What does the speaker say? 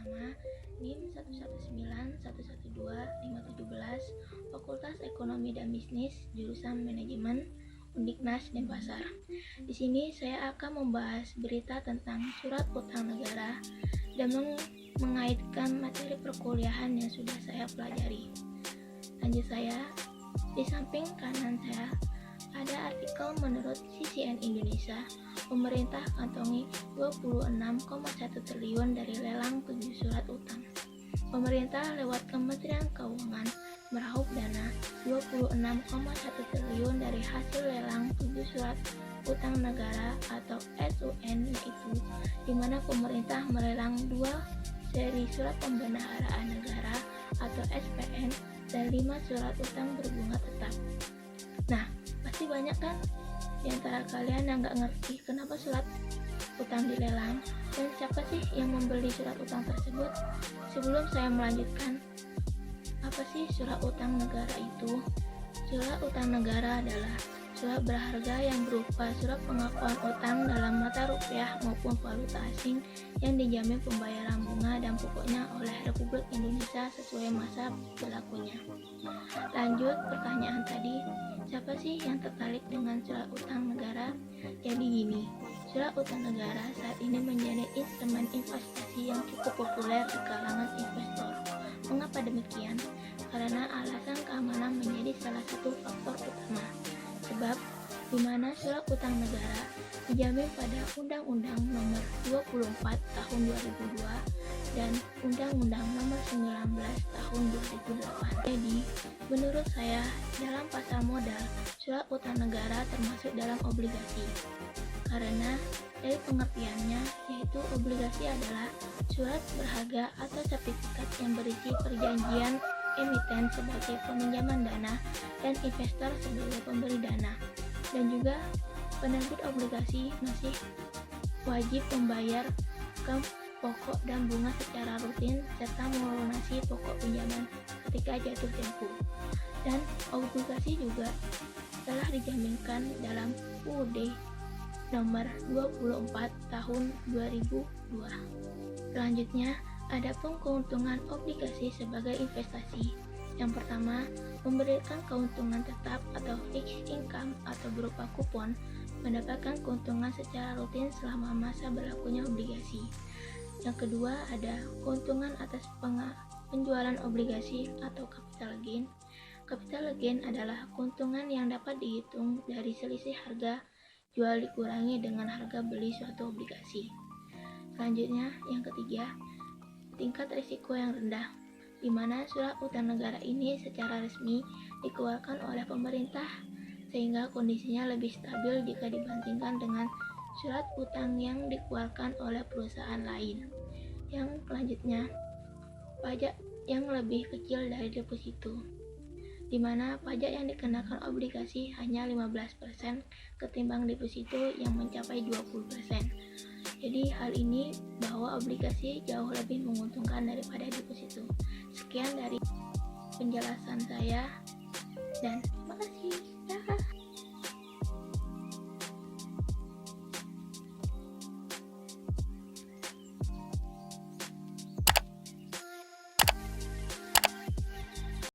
nama NIM 119112517, Fakultas Ekonomi dan Bisnis, jurusan Manajemen, Undiknas Denpasar. Di sini saya akan membahas berita tentang surat utang negara dan mengaitkan materi perkuliahan yang sudah saya pelajari. Lanjut saya, di samping kanan saya ada artikel menurut CCN Indonesia, pemerintah kantongi 26,1 triliun dari lelang 7 surat utang. Pemerintah lewat Kementerian Keuangan meraup dana 26,1 triliun dari hasil lelang 7 surat utang negara atau SUN, yaitu di mana pemerintah melelang 2 seri surat pembendaharaan negara atau SPN dan 5 surat utang berbunga tetap. Nah, pasti banyak kan di antara kalian yang gak ngerti kenapa surat utang dilelang dan siapa sih yang membeli surat utang tersebut. Sebelum saya melanjutkan, apa sih surat utang negara itu? Surat utang negara adalah surat berharga yang berupa surat pengakuan utang dalam mata rupiah maupun valuta asing yang dijamin pembayaran bunga dan pokoknya oleh Republik Indonesia sesuai masa berlakunya. Lanjut pertanyaan tadi, siapa sih yang tertarik dengan surat utang negara? Jadi gini, surat utang negara saat ini menjadi instrumen investasi yang cukup populer di kalangan investor. Mengapa demikian? Karena alasan keamanan menjadi salah satu faktor utama. Sebab di mana surat utang negara dijamin pada Undang-Undang Nomor 24 Tahun 2002 dan Undang-Undang Nomor 19 Tahun 2008. Jadi, menurut saya dalam pasar modal, surat utang negara termasuk dalam obligasi. Karena dari pengertiannya, yaitu obligasi adalah surat berharga atau sertifikat yang berisi perjanjian emiten sebagai peminjaman dana dan investor sebagai pemberi dana, dan juga penerbit obligasi masih wajib membayar pokok dan bunga secara rutin serta melunasi pokok pinjaman ketika jatuh tempo. Dan obligasi juga telah dijaminkan dalam UUD nomor 24 tahun 2002. Selanjutnya, adapun keuntungan obligasi sebagai investasi. Yang pertama, memberikan keuntungan tetap atau fixed income atau berupa kupon, mendapatkan keuntungan secara rutin selama masa berlakunya obligasi. Yang kedua, ada keuntungan atas penjualan obligasi atau capital gain. Capital gain adalah keuntungan yang dapat dihitung dari selisih harga jual dikurangi dengan harga beli suatu obligasi. Selanjutnya, yang ketiga, tingkat risiko yang rendah, di mana surat utang negara ini secara resmi dikeluarkan oleh pemerintah sehingga kondisinya lebih stabil jika dibandingkan dengan surat utang yang dikeluarkan oleh perusahaan lain. Yang selanjutnya, pajak yang lebih kecil dari deposito, di mana pajak yang dikenakan obligasi hanya 15% ketimbang deposito yang mencapai 20%. Jadi hal ini bahwa obligasi jauh lebih menguntungkan daripada deposito. Sekian dari penjelasan saya dan terima kasih.